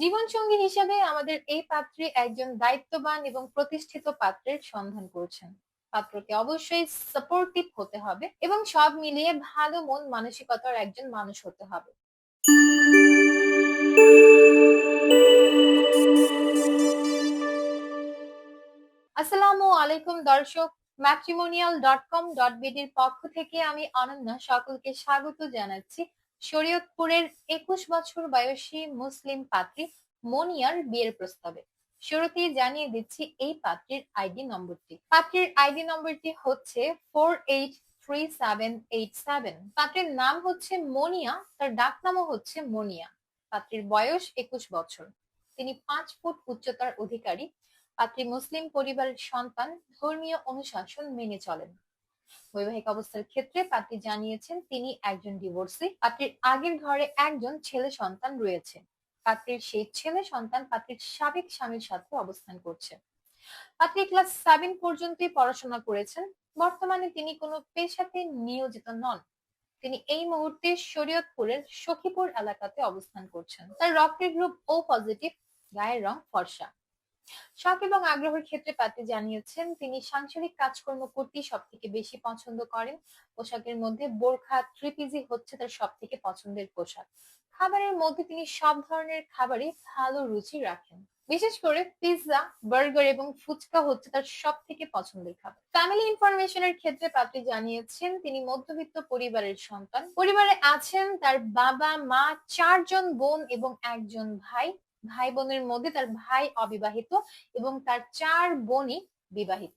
জীবনসঙ্গী হিসেবে আমাদের এই পাত্রী একজন দায়িত্ববান এবং প্রতিষ্ঠিত পাত্রের সন্ধান করছেন। পাত্রকে অবশ্যই সাপোর্টিভ হতে হবে এবং সব মিলিয়ে ভালো মন মানসিকতার একজন মানুষ হতে হবে। আসসালামু আলাইকুম দর্শক, matrimonial.com.bd এর পক্ষ থেকে আমি অনন্যা সকলকে স্বাগত জানাচ্ছি শরীয়তপুরের 21 বছর বয়সী মুসলিম পাত্রী মনিয়ার বিয়ের প্রস্তাবে। শুরুতেই জানিয়ে দিচ্ছি এই পাত্রীর আইডি নম্বরটি। পাত্রীর আইডি নম্বরটি হচ্ছে 483787। পাত্রীর নাম হচ্ছে মনিয়া, তার ডাক নামও হচ্ছে মনিয়া। পাত্রীর বয়স 21 বছর। তিনি 5 ফুট উচ্চতার অধিকারী। পাত্রী মুসলিম পরিবারের সন্তান, ধর্মীয় অনুশাসন মেনে চলেন। বৈবাহিক অবস্থার ক্ষেত্রে পাত্রী জানিয়েছেন তিনি একজন ডিভোর্সি। পাত্রীর আগের ঘরে একজন ছেলে সন্তান রয়েছে। পাত্রীর সেই ছেলে সন্তান পাত্রীর সাবেক স্বামীর সাথে অবস্থান করছে। পাত্রী ক্লাস 7 পর্যন্তই পড়াশোনা করেছেন। বর্তমানে তিনি কোনো পেশাতে নিয়োজিত নন। তিনি এই মুহূর্তে শরীয়তপুরের সখীপুর এলাকাতে অবস্থান করছেন। তার রক্তের গ্রুপ ও পজিটিভ, গায়ের রং ফর্সা। শখ এবং আগ্রহের ক্ষেত্রে পাত্রী জানিয়েছেন তিনি সাংসারিক কাজকর্ম করতেই সব থেকে বেশি পছন্দ করেন। পোশাকের মধ্যে বোরখা, থ্রি-পিসই হচ্ছে তার সব থেকে পছন্দের পোশাক। খাবারের মধ্যে তিনি সব ধরনের খাবারই ভালো রুচি রাখেন। বিশেষ করে পিৎজা, বার্গার এবং ফুচকা হচ্ছে তার সব থেকে পছন্দের খাবার। ফ্যামিলি ইনফরমেশনের ক্ষেত্রে পাত্রী জানিয়েছেন তিনি মধ্যবিত্ত পরিবারের সন্তান। পরিবারে আছেন তার বাবা, মা, 4 জন বোন এবং একজন ভাই। ভাই বোনের মধ্যে তার ভাই অবিবাহিত এবং তার 4 বোনই বিবাহিত।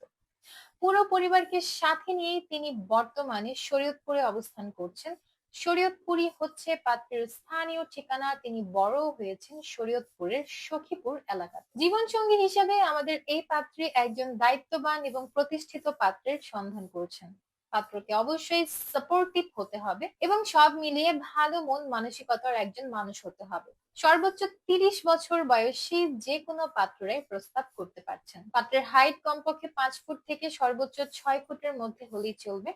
পুরো পরিবারকে সাথে নিয়েই তিনি বর্তমানে শরীয়তপুরে অবস্থান করছেন। শরীয়তপুরই হচ্ছে পাত্রের স্থানীয় ঠিকানা। তিনি বড় হয়েছেন শরীয়তপুরের সখীপুর এলাকায়। জীবনসঙ্গী হিসেবে আমাদের এই পাত্রী একজন দায়িত্ববান এবং প্রতিষ্ঠিত পাত্রের সন্ধান করছেন। পাত্রকে অবশ্যই সাপোর্টিভ হতে হবে এবং সব মিলিয়ে ভালো মন মানসিকতার একজন মানুষ হতে হবে। সর্বোচ্চ 30 বছর বয়সী যে কোনো পাত্ররাই প্রস্তাব করতে পারছেন। পাত্রের হাইট কমপক্ষে 5 ফুট থেকে সর্বোচ্চ 6 ফুটের মধ্যে হলেই চলবে।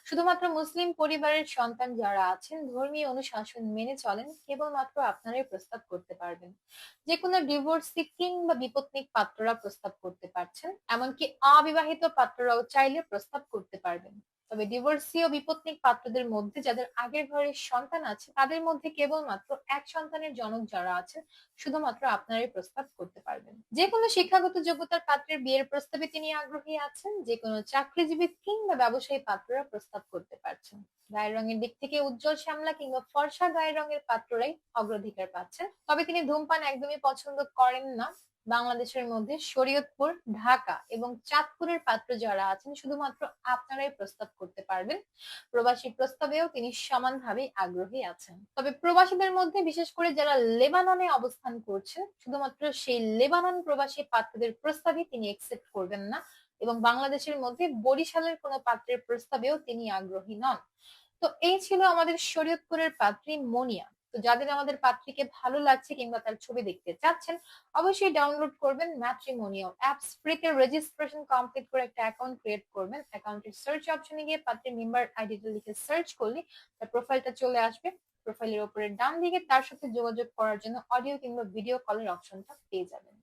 শুধুমাত্র মুসলিম পরিবারের সন্তান যারা আছেন, ধর্মীয় অনুশাসন মেনে চলেন, কেবলমাত্র আপনারাই প্রস্তাব করতে পারবেন। যে কোনো ডিভোর্সি কিংবা বিপত্নিক পাত্ররা প্রস্তাব করতে পারছেন। এমনকি অবিবাহিত পাত্ররাও চাইলে প্রস্তাব করতে পারবেন। তবে ডিভোর্সি ও বিপত্নিক পাত্রদের মধ্যে যাদের আগের ঘরের সন্তান আছে, তাদের মধ্যে কেবলমাত্র এক সন্তানের জনক যারা আছেন, শুধুমাত্র আপনারাই প্রস্তাব করতে পারবেন। যে কোনো শিক্ষাগত যোগ্যতার পাত্রের বিয়ের প্রস্তাবে তিনি আগ্রহী আছেন। যে কোনো চাকরিজীবী কিংবা ব্যবসায়ী পাত্ররা প্রস্তাব করতে পারছেন। গায়ের রঙের দিক থেকে উজ্জ্বল শ্যামলা কিংবা ফর্সা গায়ের রঙের পাত্ররাই অগ্রাধিকার পাচ্ছেন। তবে তিনি ধূমপান একদমই পছন্দ করেন না। বাংলাদেশের মধ্যে শরীয়তপুর, ঢাকা এবং চাঁদপুরের পাত্র যারা আছেন, শুধুমাত্র আপনারাই প্রস্তাব করতে পারবেন। প্রবাসী প্রস্তাবেও তিনি সমানভাবে আগ্রহী আছেন। তবে প্রবাসীদের মধ্যে বিশেষ করে যারা লেবাননে অবস্থান করছেন, শুধুমাত্র সেই লেবানন প্রবাসী পাত্রদের প্রস্তাবই তিনি একসেপ্ট করবেন না এবং বাংলাদেশের মধ্যে বরিশালের কোনো পাত্রের প্রস্তাবেও তিনি আগ্রহী নন। তো এই ছিল আমাদের শরীয়তপুরের পাত্রী মনিয়া। তো যাদের আমাদের পাত্রীকে ভালো লাগছে কিংবা তার ছবি দেখতে চাচ্ছেন, অবশ্যই ডাউনলোড করবেন ম্যাট্রিমোনিয়াল অ্যাপস। ফ্রিতে রেজিস্ট্রেশন কমপ্লিট করে একটা অ্যাকাউন্ট ক্রিয়েট করবেন। অ্যাকাউন্টের সার্চ অপশনে গিয়ে পাত্রীর মেম্বার আইডিটা লিখে সার্চ করলে তার প্রোফাইলটা চলে আসবে। প্রোফাইলের উপরে ডান দিকে তার সাথে যোগাযোগ করার জন্য অডিও কিংবা ভিডিও কলের অপশনটা পেয়ে যাবেন।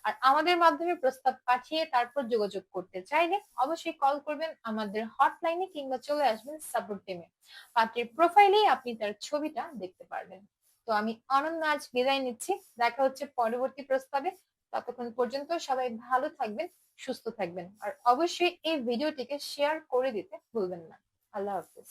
আর আমাদের মাধ্যমে প্রস্তাব পাঠিয়ে তারপর যোগাযোগ করতে চাইলে অবশ্যই কল করবেন আমাদের হটলাইনে কিংবা চলে আসবেন সাপোর্ট টিমে। পাত্রীর প্রোফাইলেই আপনি তার ছবিটা দেখতে পারবেন। তো আমি অনন্যা আজ বিদায় নিচ্ছি। দেখা হচ্ছে পরবর্তী প্রস্তাবে। ততক্ষণ পর্যন্ত সবাই ভালো থাকবেন, সুস্থ থাকবেন আর অবশ্যই এই ভিডিওটিকে শেয়ার করে দিতে ভুলবেন না। আল্লাহ হাফেজ।